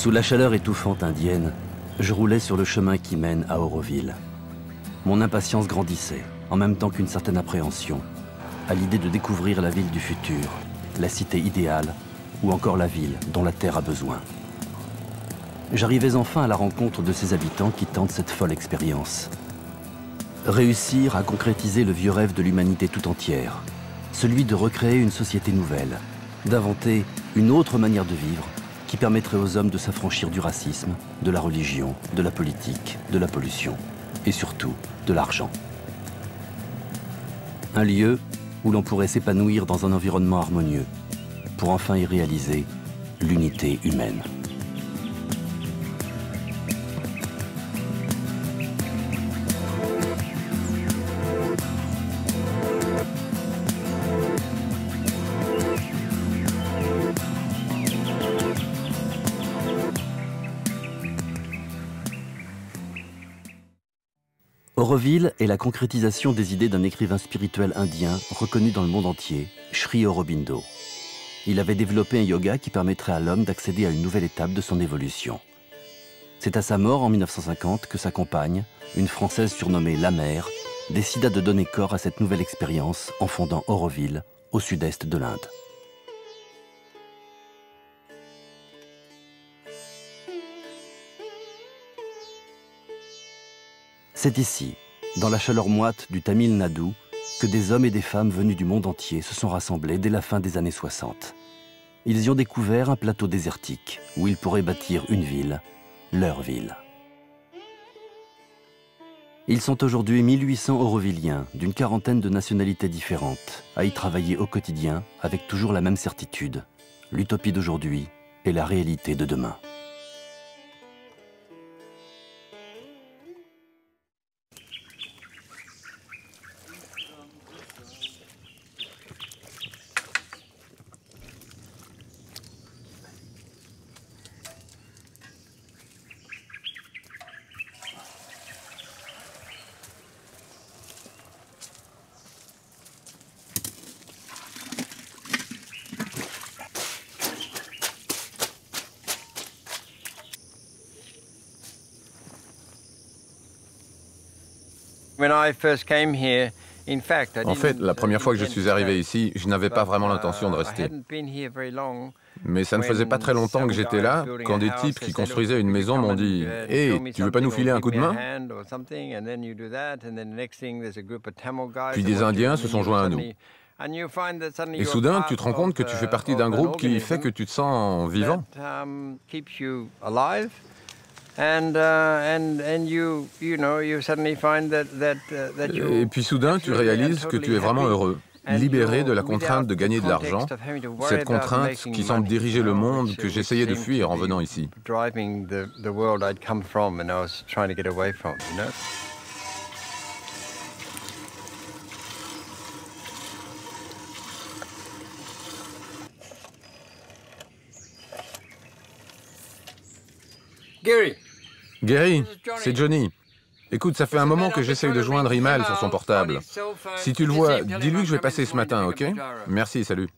Sous la chaleur étouffante indienne, je roulais sur le chemin qui mène à Auroville. Mon impatience grandissait, en même temps qu'une certaine appréhension, à l'idée de découvrir la ville du futur, la cité idéale, ou encore la ville dont la Terre a besoin. J'arrivais enfin à la rencontre de ces habitants qui tentent cette folle expérience. Réussir à concrétiser le vieux rêve de l'humanité tout entière, celui de recréer une société nouvelle, d'inventer une autre manière de vivre qui permettrait aux hommes de s'affranchir du racisme, de la religion, de la politique, de la pollution et surtout de l'argent. Un lieu où l'on pourrait s'épanouir dans un environnement harmonieux pour enfin y réaliser l'unité humaine. Auroville est la concrétisation des idées d'un écrivain spirituel indien reconnu dans le monde entier, Sri Aurobindo. Il avait développé un yoga qui permettrait à l'homme d'accéder à une nouvelle étape de son évolution. C'est à sa mort en 1950 que sa compagne, une Française surnommée La Mère, décida de donner corps à cette nouvelle expérience en fondant Auroville, au sud-est de l'Inde. C'est ici, dans la chaleur moite du Tamil Nadu, que des hommes et des femmes venus du monde entier se sont rassemblés dès la fin des années 60. Ils y ont découvert un plateau désertique où ils pourraient bâtir une ville, leur ville. Ils sont aujourd'hui 1800 Aurovilliens d'une quarantaine de nationalités différentes à y travailler au quotidien avec toujours la même certitude, l'utopie d'aujourd'hui et la réalité de demain. En fait, la première fois que je suis arrivé ici, je n'avais pas vraiment l'intention de rester. Mais ça ne faisait pas très longtemps que j'étais là, quand des types qui construisaient une maison m'ont dit « Hey, tu veux pas nous filer un coup de main ?» Puis des Indiens se sont joints à nous. Et soudain, tu te rends compte que tu fais partie d'un groupe qui fait que tu te sens vivant. Et puis soudain, tu réalises que tu es vraiment heureux, libéré de la contrainte de gagner de l'argent, cette contrainte qui semble diriger le monde que j'essayais de fuir en venant ici. Gary, c'est Johnny. Écoute, ça fait un moment que j'essaye de joindre Imal sur son portable. Si tu le vois, dis-lui que je vais passer ce matin, ok? Merci, salut.